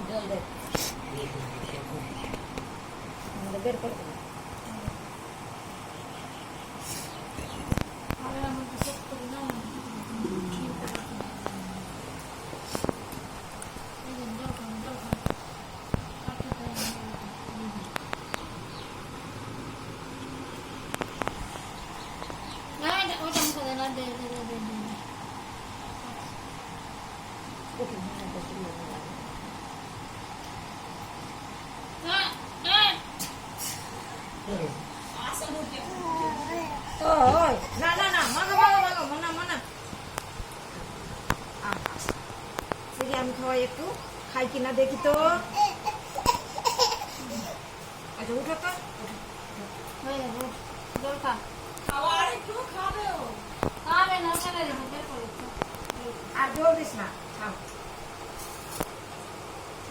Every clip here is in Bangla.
জল দে বের করে দে Ôi, na, mana. Sige আমি খাওয়াই একটু খাই কিনা দেখি তো আচ্ছা উঠো তো জল খা খাওয়ার একটু খাবে ও খাবে না ছেড়ে রেখে বের করে আর জল দিস না খাও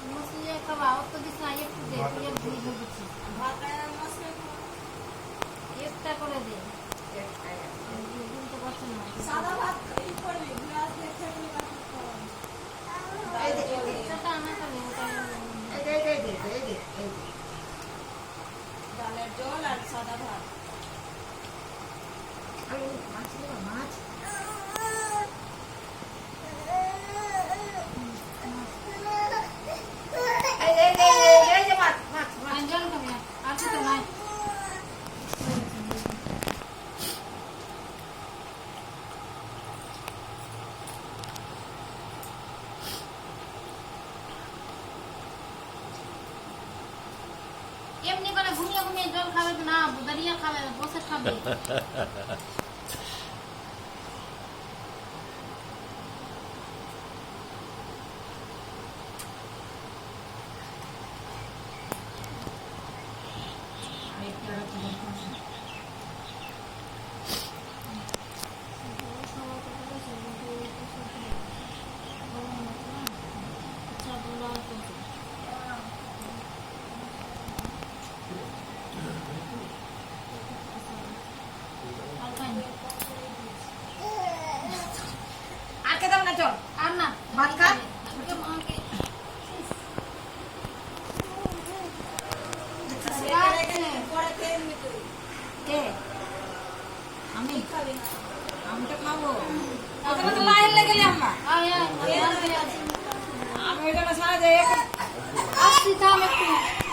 মসলিয়া খাওয়া তো দিস না একটু দে তুই এক দুই দিচ্ছি ভাত আর মসলা একটা করে দে সাদা ভাত এই করবি গ্লাস দিয়ে খেয়ে ডালের জল আর সাদা ভাত মাছ জল খাবে আছে তো নাই এমনি করে ঘুমিয়ে ঘুমিয়ে জল খাবে না দাঁড়িয়ে খাবে বসে খাবে